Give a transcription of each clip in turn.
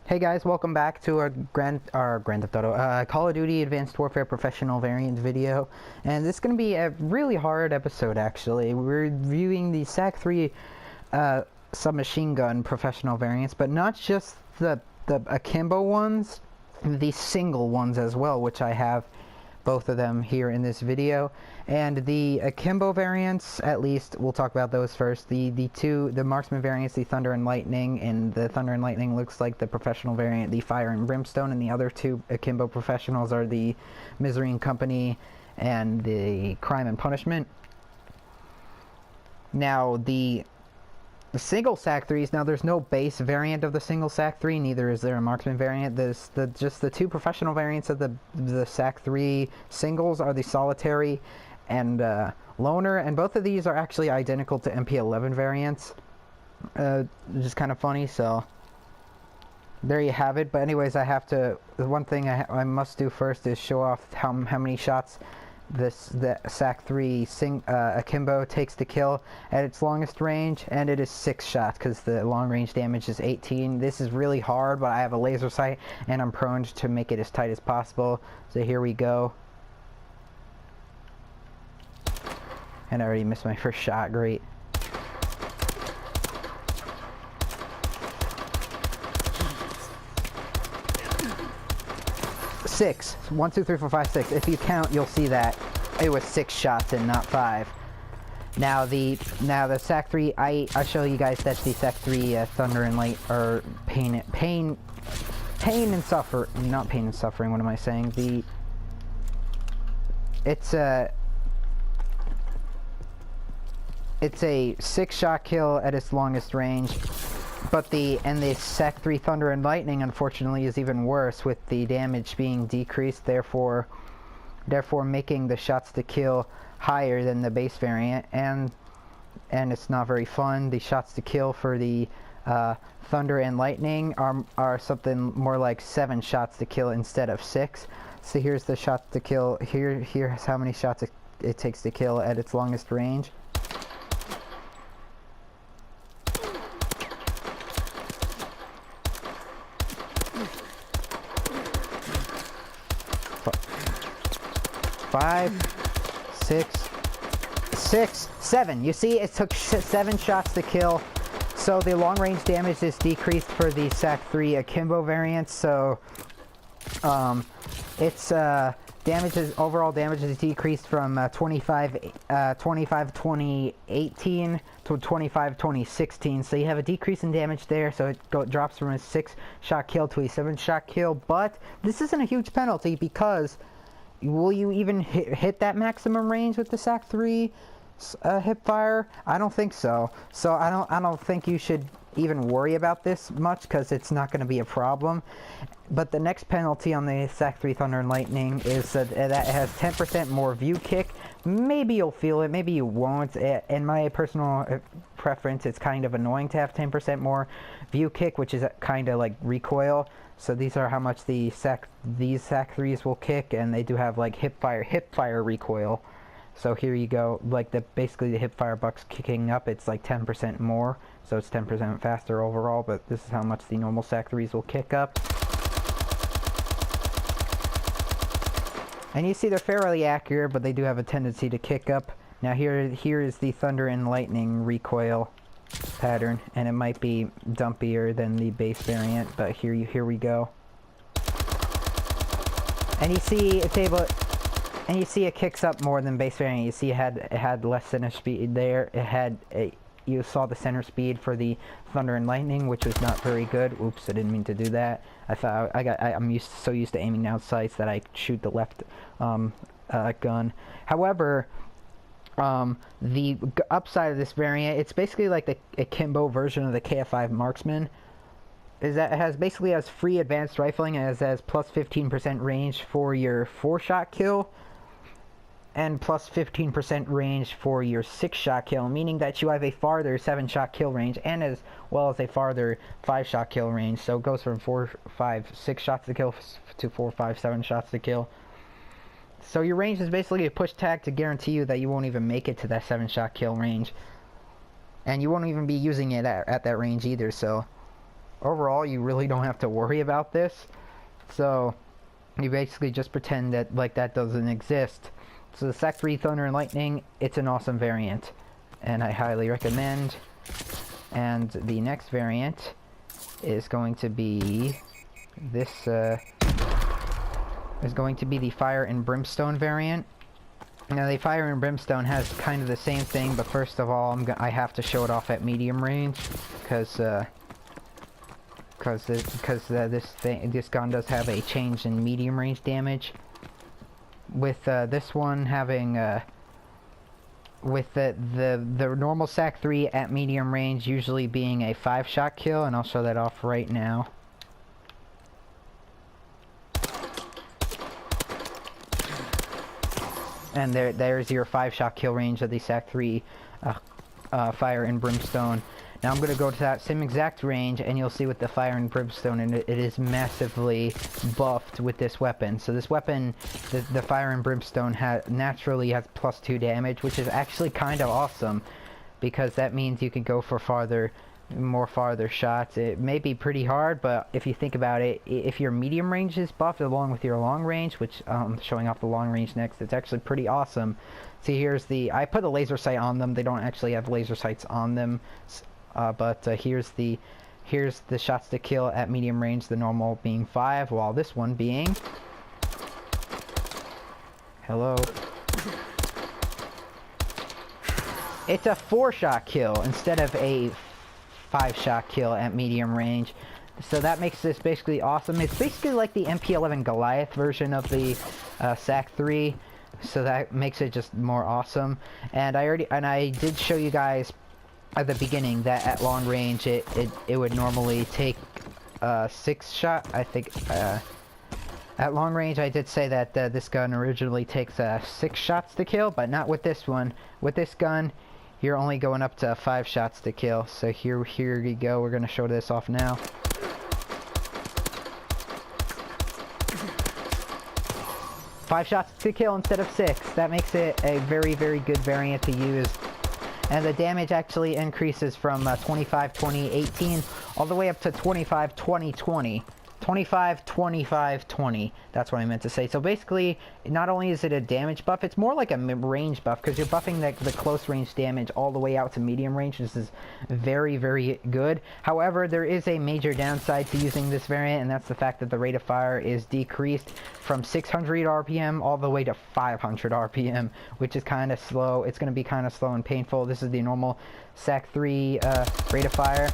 Hey guys, welcome back to our Grand Theft Auto Call of Duty Advanced Warfare Professional Variant video. And this is going to be a really hard episode actually. We're reviewing the SAC3 submachine gun professional variants, but not just the Akimbo ones, the single ones as well, which I have both of them here in this video. And the Akimbo variants, at least we'll talk about those first. The marksman variants, the Thunder and Lightning, and the Thunder and Lightning looks like the professional variant, the Fire and Brimstone, and the other two Akimbo professionals are the Misery and Company and the Crime and Punishment. Now the single SAC3s, now there's no base variant of the single SAC3, neither is there a marksman variant. Just the two professional variants of the SAC3 singles are the solitary and loner, and both of these are actually identical to MP11 variants, which is kind of funny. So there you have it. But anyways, the one thing I must do first is show off how many shots the SAC3 Akimbo takes to kill at its longest range, and it is 6 shots because the long range damage is 18. This is really hard, but I have a laser sight and I'm prone to make it as tight as possible. So here we go. And I already missed my first shot. Great. Six. 1, 2, 3, 4, 5, 6. If you count, you'll see that it was 6 shots and not 5. Now the SAC3, I show you guys that the SAC3 Thunder and Light or pain and suffer, not pain and suffering. What am I saying? It's a 6-shot kill at its longest range. But the SAC3 Thunder and Lightning, unfortunately, is even worse, with the damage being decreased, therefore making the shots to kill higher than the base variant, and it's not very fun. The shots to kill for the Thunder and Lightning are something more like 7 shots to kill instead of 6. So here's the shots to kill. Here's how many shots it takes to kill at its longest range. Five, 6, 7. You see, it took 7 shots to kill. So the long range damage is decreased for the SAC3 Akimbo variant. So its overall damage is decreased from 25 2018 to 25 2016. So you have a decrease in damage there. So it drops from a 6-shot kill to a 7-shot kill. But this isn't a huge penalty because will you even hit that maximum range with the SAC3 hip fire? I don't think so. So I don't think you should even worry about this much because it's not going to be a problem. But the next penalty on the SAC3 Thunder and Lightning is that it has 10% more view kick. Maybe you'll feel it, maybe you won't. In my personal preference, it's kind of annoying to have 10% more view kick, which is kind of like recoil. So these are how much these SAC3s will kick, and they do have like hip fire recoil. So here you go, like basically the hip fire bucks kicking up, it's like 10% more, so it's 10% faster overall. But this is how much the normal SAC3s will kick up. And you see they're fairly accurate, but they do have a tendency to kick up. Now here is the Thunder and Lightning recoil pattern, and it might be dumpier than the base variant, but here we go. And you see it's able, and you see it kicks up more than base variant. You see it had less center speed there. You saw the center speed for the Thunder and Lightning, which was not very good. Oops, I didn't mean to do that. I'm so used to aiming down sights that I shoot the left gun. However, the upside of this variant, it's basically like the Akimbo version of the KF5 marksman, is that it has free advanced rifling, and it has plus 15% range for your 4-shot kill and plus 15% range for your 6-shot kill, meaning that you have a farther 7-shot kill range and as well as a farther 5-shot kill range. So it goes from 4, 5, 6 shots to kill to 4, 5, 7 shots to kill. So your range is basically a push tag to guarantee you that you won't even make it to that 7-shot kill range. And you won't even be using it at that range either, so overall, you really don't have to worry about this. So you basically just pretend that like that doesn't exist. So the SAC3 Thunder and Lightning, it's an awesome variant, and I highly recommend. And the next variant is going to be this. Is going to be the Fire and Brimstone variant. Now the Fire and Brimstone has kind of the same thing, but first of all, I have to show it off at medium range, because this gun does have a change in medium range damage. With this one having with the normal SAC3 at medium range usually being a 5-shot kill, and I'll show that off right now. And there's your 5-shot kill range of the SAC3 Fire and Brimstone. Now I'm going to go to that same exact range, and you'll see with the Fire and Brimstone, and it is massively buffed with this weapon. So this weapon, the Fire and Brimstone, naturally has +2 damage, which is actually kind of awesome, because that means you can go for more farther shots. It may be pretty hard, but if you think about it, if your medium range is buffed along with your long range, which I'm showing off the long range next, it's actually pretty awesome. See, I put a laser sight on them. They don't actually have laser sights on them, but here's the shots to kill at medium range, the normal being 5, while this one being... Hello? It's a 4-shot kill instead of a 5-shot kill at medium range. So that makes this basically awesome. It's basically like the MP11 Goliath version of the SAC3, so that makes it just more awesome. And I did show you guys at the beginning that at long range it would normally take 6 shot. I think at long range I did say that this gun originally takes 6 shots to kill, but not with this one. With this gun, you're only going up to 5 shots to kill. So here you go. We're gonna show this off now. Five shots to kill instead of 6. That makes it a very, very good variant to use. And the damage actually increases from 25, 20, 18 all the way up to 25, 20, 20. 25, 25, 20. That's what I meant to say. So basically, not only is it a damage buff, it's more like a range buff, because you're buffing the close range damage all the way out to medium range. This is very, very good. However, there is a major downside to using this variant, and that's the fact that the rate of fire is decreased from 600 RPM all the way to 500 RPM, which is kind of slow. It's going to be kind of slow and painful. This is the normal SAC3 rate of fire.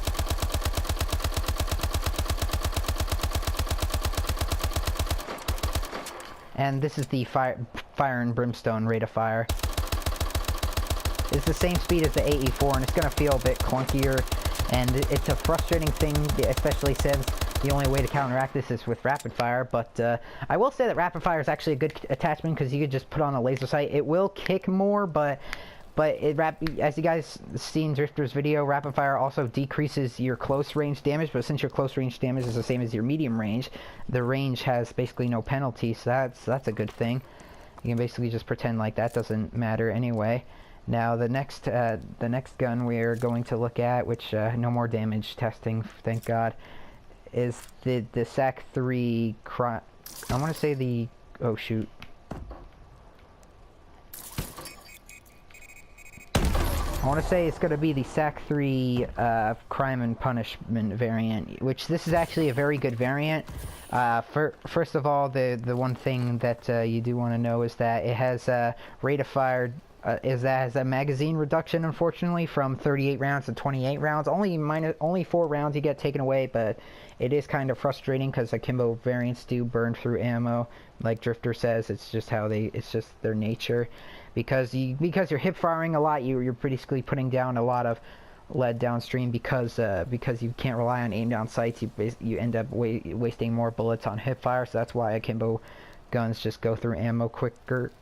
And this is the Fire and Brimstone rate of fire. It's the same speed as the AE4, and it's going to feel a bit clunkier, and it's a frustrating thing, especially since the only way to counteract this is with rapid fire. But I will say that rapid fire is actually a good attachment, because you could just put on a laser sight. It will kick more, but as you guys seen Drifter's video, rapid fire also decreases your close range damage, but since your close range damage is the same as your medium range, the range has basically no penalty, so that's a good thing. You can basically just pretend like that doesn't matter anyway. Now the next gun we're going to look at, which no more damage testing, thank God, is the SAC3 I want to say the... oh shoot. I want to say it's going to be the SAC3 Crime and Punishment variant, which this is actually a very good variant. First of all, the one thing that you do want to know is that it has a rate of fire, has a magazine reduction, unfortunately, from 38 rounds to 28 rounds. Only 4 rounds you get taken away, but it is kind of frustrating because Akimbo variants do burn through ammo. Like Drifter says, it's just their nature. Because you're hip firing a lot, you're basically putting down a lot of lead downstream, because you can't rely on aim down sights. You end up wasting more bullets on hip fire. So that's why Akimbo guns just go through ammo quicker.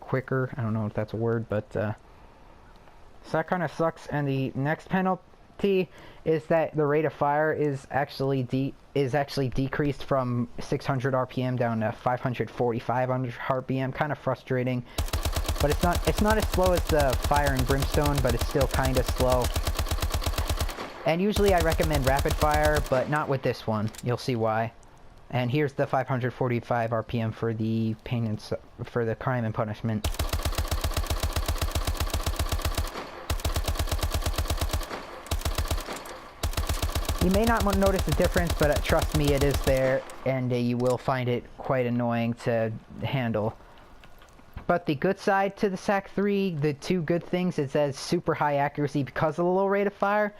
I don't know if that's a word, but so that kind of sucks. And the next penalty is that the rate of fire is actually decreased from 600 RPM down to 545 RPM. Kind of frustrating. But it's not as slow as the Fire and Brimstone, but it's still kind of slow. And usually I recommend rapid fire, but not with this one. You'll see why. And here's the 545 RPM for the pain and for the crime and punishment. You may not notice the difference, but trust me, it is there, and you will find it quite annoying to handle. But the good side to the SAC3, the two good things, is that it's super high accuracy because of the low rate of fire.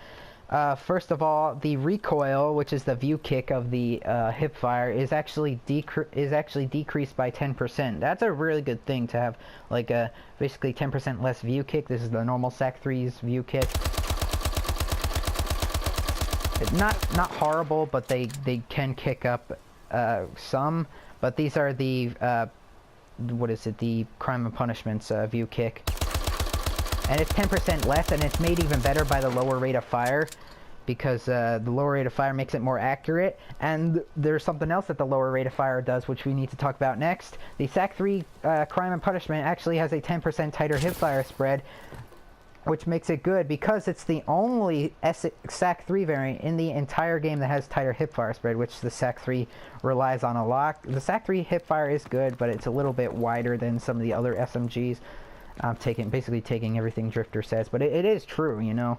First of all, the recoil, which is the view kick of the hip fire, is actually decreased by 10%. That's a really good thing to have, like basically 10% less view kick. This is the normal SAC3's view kick. Not horrible, but they can kick up some. But these are the what is it? The crime and punishment's view kick, and it's 10% less, and it's made even better by the lower rate of fire, because the lower rate of fire makes it more accurate. And there's something else that the lower rate of fire does, which we need to talk about next. The SAC3 crime and punishment actually has a 10% tighter hip fire spread, which makes it good because it's the only SAC3 variant in the entire game that has tighter hipfire spread, which the SAC3 relies on a lot. The SAC3 hipfire is good, but it's a little bit wider than some of the other SMGs. I'm basically taking everything Drifter says, but it is true, you know,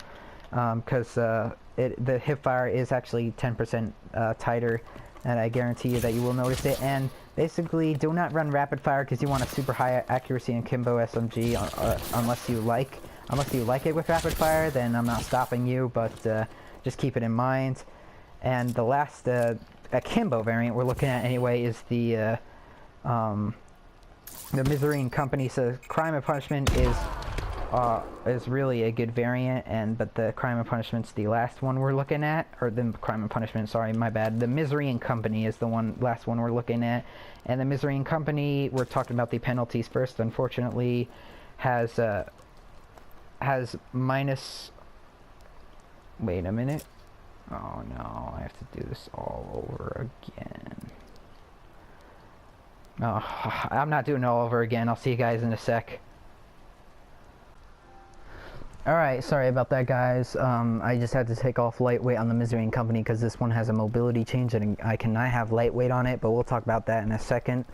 because the hipfire is actually 10% tighter, and I guarantee you that you will notice it. And basically, do not run rapid fire because you want a super high accuracy Akimbo SMG unless you like it with rapid fire. Then I'm not stopping you, but just keep it in mind. And the last Akimbo variant we're looking at anyway is the Misery and Company. So Crime and Punishment is really a good variant, but the Crime and Punishment's the last one we're looking at, or the Crime and Punishment, sorry, my bad. The Misery and Company is the last one we're looking at, and the Misery and Company, we're talking about the penalties first. Unfortunately, has minus. Wait a minute. Oh no, I have to do this all over again. Oh, I'm not doing it all over again. I'll see you guys in a sec. Alright, sorry about that, guys. I just had to take off lightweight on the Misery and Company because this one has a mobility change and I cannot have lightweight on it, but we'll talk about that in a second.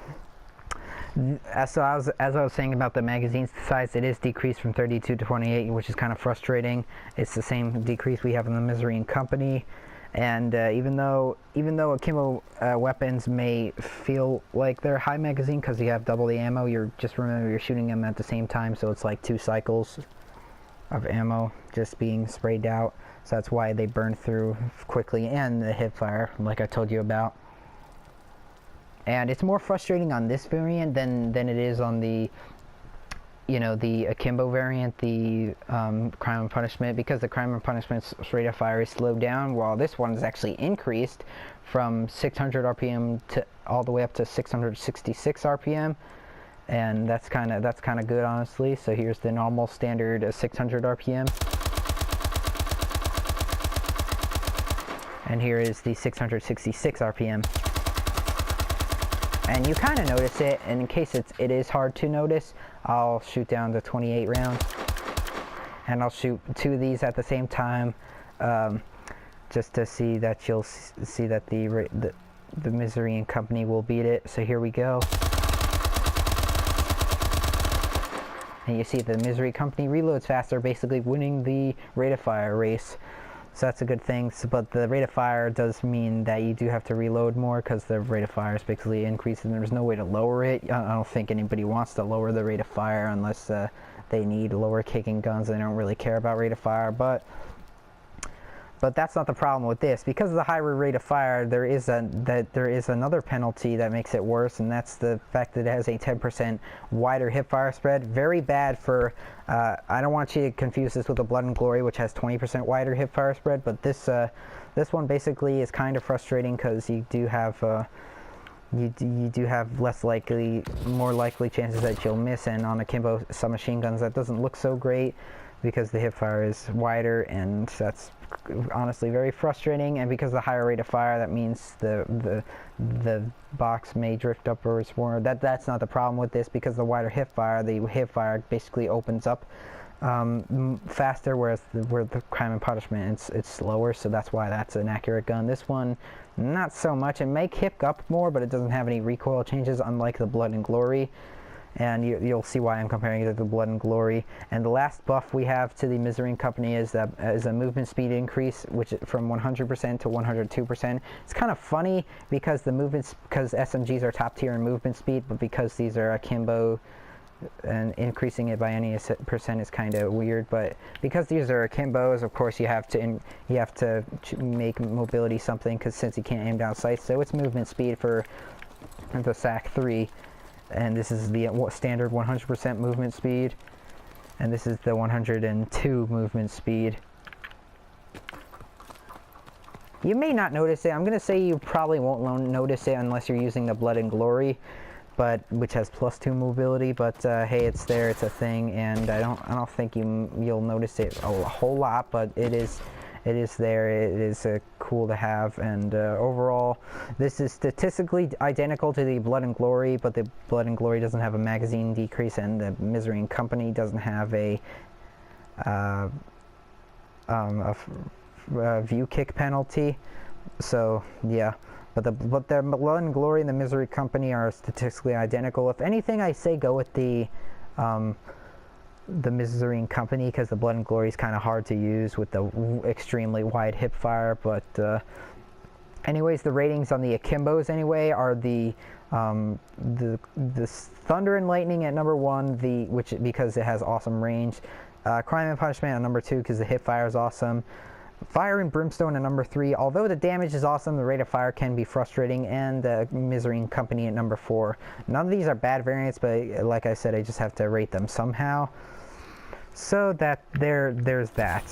As I was saying about the magazine size, it is decreased from 32 to 28, which is kind of frustrating. It's the same decrease we have in the Misery and Company. And even though Akimbo weapons may feel like they're high magazine because you have double the ammo, remember you're shooting them at the same time, so it's like 2 cycles of ammo just being sprayed out. So that's why they burn through quickly, and the hip fire, like I told you about. And it's more frustrating on this variant than it is on the, the Akimbo variant, the Crime and Punishment, because the Crime and Punishment's rate of fire is slowed down, while this one is actually increased from 600 RPM to all the way up to 666 RPM, and that's kind of good, honestly. So here's the normal standard 600 RPM, and here is the 666 RPM. And you kind of notice it, and in case it is hard to notice, I'll shoot down to 28 rounds, and I'll shoot 2 of these at the same time, just to see that you'll see that the Misery and Company will beat it. So here we go, and you see the Misery Company reloads faster, basically winning the rate of fire race. So that's a good thing, but the rate of fire does mean that you do have to reload more because the rate of fire is basically increased and there's no way to lower it. I don't think anybody wants to lower the rate of fire unless they need lower kicking guns. They don't really care about rate of fire, but that's not the problem with this. Because of the higher rate of fire, there is another penalty that makes it worse, and that's the fact that it has a 10% wider hip fire spread. Very bad for, I don't want you to confuse this with the Blood and Glory, which has 20% wider hip fire spread, but this one basically is kind of frustrating because you do have you do have more likely chances that you'll miss, and on Akimbo submachine guns that doesn't look so great because the hip fire is wider, and that's honestly very frustrating. And because of the higher rate of fire, that means the box may drift upwards more. That's not the problem with this, because the wider hip fire, the hip fire basically opens up faster, whereas where the crime and punishment it's slower, so that's why that's an accurate gun. This one, not so much. It may kick up more, but it doesn't have any recoil changes, unlike the Blood and Glory. And you'll see why I'm comparing it to the Blood and Glory. And the last buff we have to the Misery Company is a movement speed increase, which from 100% to 102%. It's kind of funny because because SMGs are top tier in movement speed, but because these are Akimbo, and increasing it by any percent is kind of weird. But because these are Akimbos, of course you have to make mobility something, because since you can't aim down sights, so it's movement speed for the SAC3. And this is the standard 100% movement speed, and this is the 102 movement speed. You may not notice it. I'm gonna say you probably won't notice it unless you're using the Blood and Glory, which has +2 mobility. But hey, it's there. It's a thing, and I don't think you'll notice it a whole lot, but it is there. It is cool to have, and overall this is statistically identical to the Blood and Glory, but the Blood and Glory doesn't have a magazine decrease, and the Misery and Company doesn't have a view kick penalty. So yeah, but the Blood and Glory and the Misery Company are statistically identical. If anything, I say go with the Misery and Company, because the Blood and Glory is kind of hard to use with the extremely wide hip fire. But anyways, the ratings on the Akimbos anyway are the Thunder and Lightning at number 1, which because it has awesome range. Crime and Punishment at number 2 because the hip fire is awesome. Fire and Brimstone at number 3. Although the damage is awesome, the rate of fire can be frustrating. And Misery and Company at number 4. None of these are bad variants, but like I said, I just have to rate them somehow. So there's that.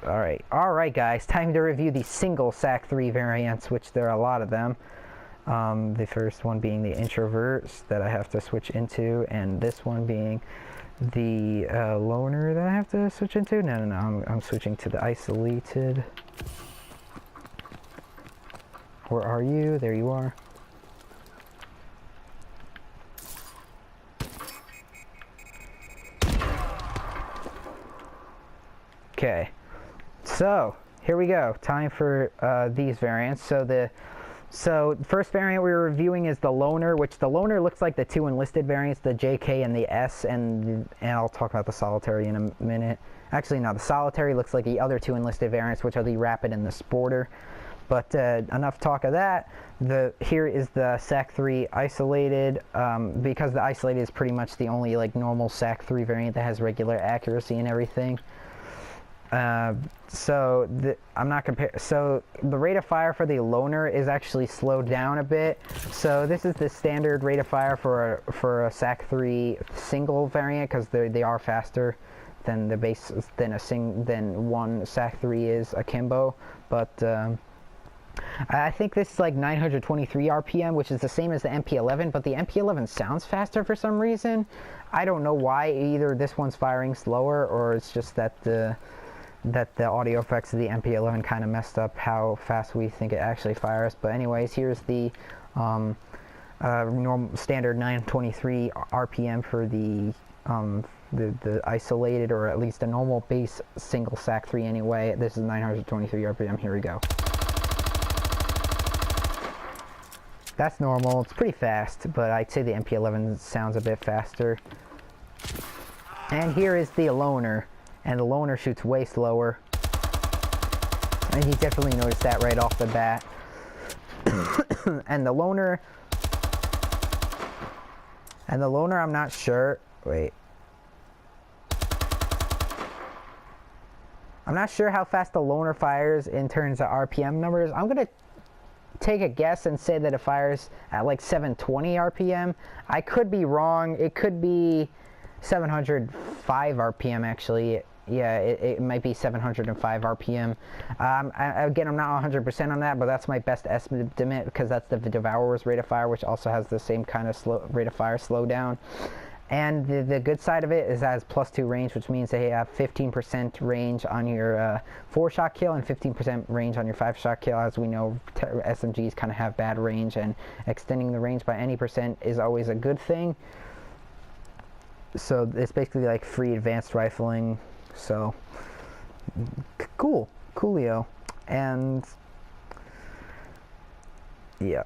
Alright guys, time to review the single SAC3 variants, which there are a lot of them. The first one being the Introverts that I have to switch into, and this one being the Loner that I have to switch into. No, I'm switching to the Isolated. Where are you? There you are. Okay, so here we go. Time for these variants. So the first variant we're reviewing is the Loner, which the Loner looks like the 2 enlisted variants, the JK and the S, and I'll talk about the Solitary in a minute. Actually, no, the Solitary looks like the other 2 enlisted variants, which are the Rapid and the Sporter. But enough talk of that. Here is the SAC3 Isolated, because the Isolated is pretty much the only normal SAC3 variant that has regular accuracy and everything. So the rate of fire for the Loner is actually slowed down a bit. So this is the standard rate of fire for a SAC3 single variant, because they are faster than the base than one SAC3 is Akimbo. But I think this is like 923 RPM, which is the same as the MP11, but the MP11 sounds faster for some reason. I don't know why. Either this one's firing slower, or it's just that the audio effects of the MP11 kind of messed up how fast we think it actually fires. But anyways, here's the normal standard 923 RPM for the Isolated, or at least a normal base single SAC3 anyway. This is 923 RPM. Here we go. That's normal. It's pretty fast, but I'd say the MP11 sounds a bit faster. And here is the Loner. And the Loner shoots way slower, and you definitely noticed that right off the bat. and the Loner, I'm not sure. Wait, I'm not sure how fast the Loner fires in terms of RPM numbers. I'm gonna take a guess and say that it fires at like 720 RPM. I could be wrong. It could be 705 RPM actually. Yeah, it might be 705 RPM. Again, I'm not 100% on that, but that's my best estimate, because that's the Devourer's rate of fire, which also has the same kind of rate of fire slowdown. And the good side of it is that it's +2 range, which means they have 15% range on your 4-shot kill and 15% range on your 5-shot kill. As we know, SMGs kind of have bad range, and extending the range by any percent is always a good thing. So it's basically like free advanced rifling. So coolio. And yeah,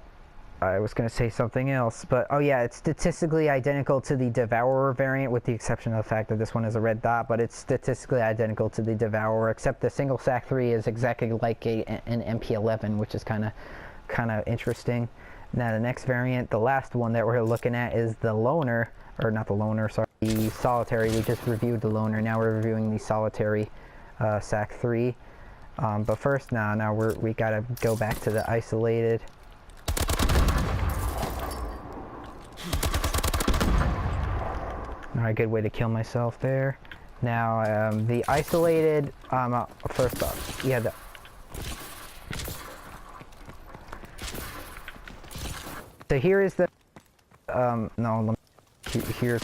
I was gonna say something else, but oh yeah, it's statistically identical to the Devourer variant, with the exception of the fact that this one is a red dot. But it's statistically identical to the Devourer, except the single SAC3 is exactly like an MP11, which is kind of interesting. Now the next variant, the last one that we're looking at, is the Loner, or not the Loner, sorry, the Solitary. We just reviewed the Loner. Now we're reviewing the Solitary SAC3. But first, now we gotta go back to the isolated. Alright, good way to kill myself there. Now, the isolated, first off, yeah, so here is the, here's,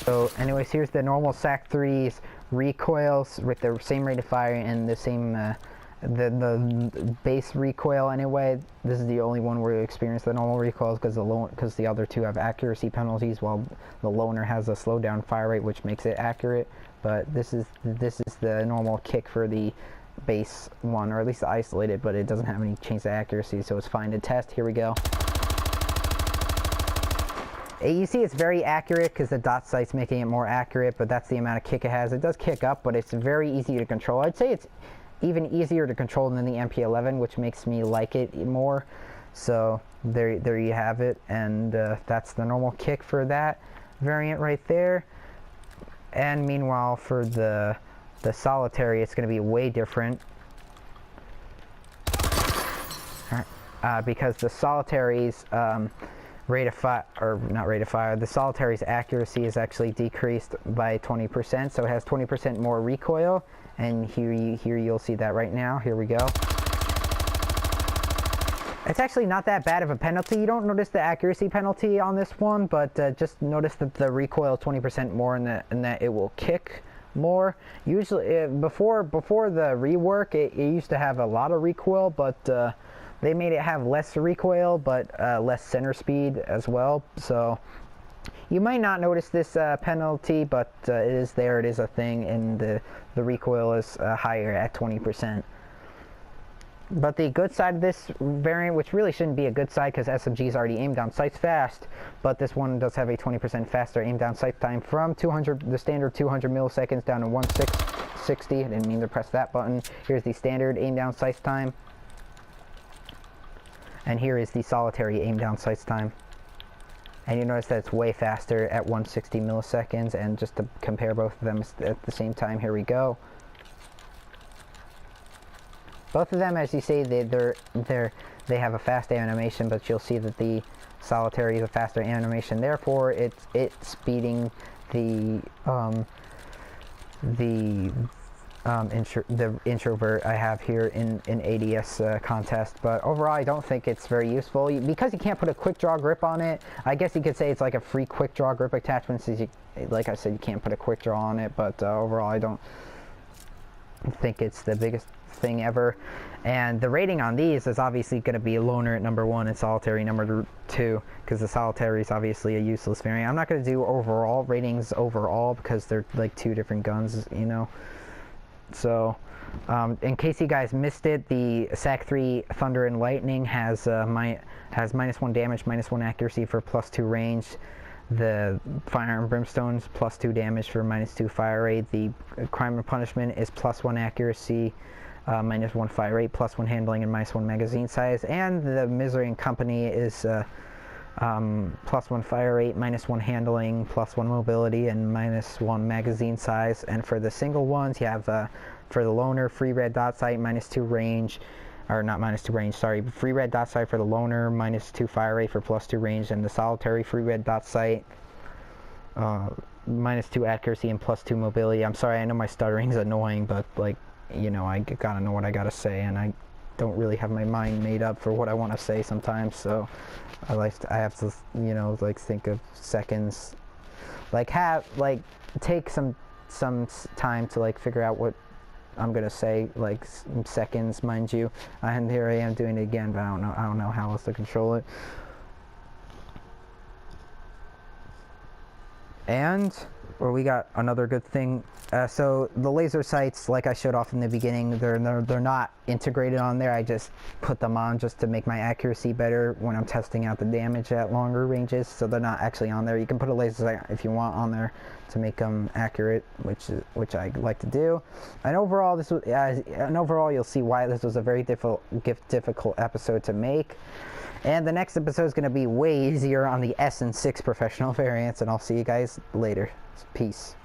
so anyways, here's the normal SAC3's recoils with the same rate of fire and the same, the base recoil anyway. This is the only one where you experience the normal recoils, because the other two have accuracy penalties, while the Loner has a slowdown fire rate, which makes it accurate. But this is the normal kick for the base one, or at least the isolated, but it doesn't have any change to accuracy, so it's fine to test. Here we go. You see it's very accurate because the dot sight's making it more accurate, but that's the amount of kick it has. It does kick up, but it's very easy to control. I'd say it's even easier to control than the MP11, which makes me like it more. So there you have it, and that's the normal kick for that variant right there. And meanwhile, for the Solitary, it's going to be way different, because the Solitary's rate of fire, or not rate of fire, the Solitary's accuracy is actually decreased by 20%, so it has 20% more recoil. And here you'll see that right now. Here we go. It's actually not that bad of a penalty. You don't notice the accuracy penalty on this one, but just notice that the recoil is 20% more, and that it will kick more. Usually, before the rework, it used to have a lot of recoil, but they made it have less recoil, but less center speed as well. So you might not notice this penalty, but it is there. It is a thing, and the recoil is higher at 20%. But the good side of this variant, which really shouldn't be a good side because SMGs already aim down sights fast, but this one does have a 20% faster aim down sight time from the standard 200 milliseconds down to 160. I didn't mean to press that button. Here's the standard aim down sights time. And here is the Solitary aim down sights time. And you notice that it's way faster at 160 milliseconds, and just to compare both of them at the same time, here we go. Both of them, as you see, they have a fast animation, but you'll see that the Solitary is a faster animation. Therefore, it's speeding the introvert I have here in ADS contest. But overall, I don't think it's very useful because you can't put a quick draw grip on it. I guess you could say it's like a free quick draw grip attachment, since like I said, you can't put a quick draw on it. But overall, I don't think it's the biggest thing ever. And the rating on these is obviously going to be Loner at number 1 and Solitary number 2, because the Solitary is obviously a useless variant. I'm not going to do overall ratings overall because they're like two different guns, you know. So in case you guys missed it, the SAC3 Thunder and Lightning has -1 damage, -1 accuracy for +2 range. The Fire and Brimstone's +2 damage for -2 fire rate. The Crime and Punishment is +1 accuracy, -1 fire rate, +1 handling, and -1 magazine size. And the Misery and Company is +1 fire rate, -1 handling, +1 mobility, and -1 magazine size. And for the single ones, you have for the Loner, free red dot sight, -2 range, or not -2 range, sorry, free red dot sight for the Loner, -2 fire rate for +2 range, and the Solitary free red dot sight, -2 accuracy and +2 mobility. I'm sorry, I know my stuttering's annoying, but like, you know, I gotta know what I gotta say, and I don't really have my mind made up for what I want to say sometimes, so I have to, you know, like think of seconds, like take some time to like figure out what I'm gonna say, like seconds, mind you. And here I am doing it again, but I don't know how else to control it. And or we got another good thing. So the laser sights, like I showed off in the beginning, they're not integrated on there. I just put them on just to make my accuracy better when I'm testing out the damage at longer ranges. So they're not actually on there. You can put a laser sight if you want on there to make them accurate, which I like to do. And overall, you'll see why this was a very difficult episode to make. And the next episode is going to be way easier on the S and 6 professional variants, and I'll see you guys later. Peace.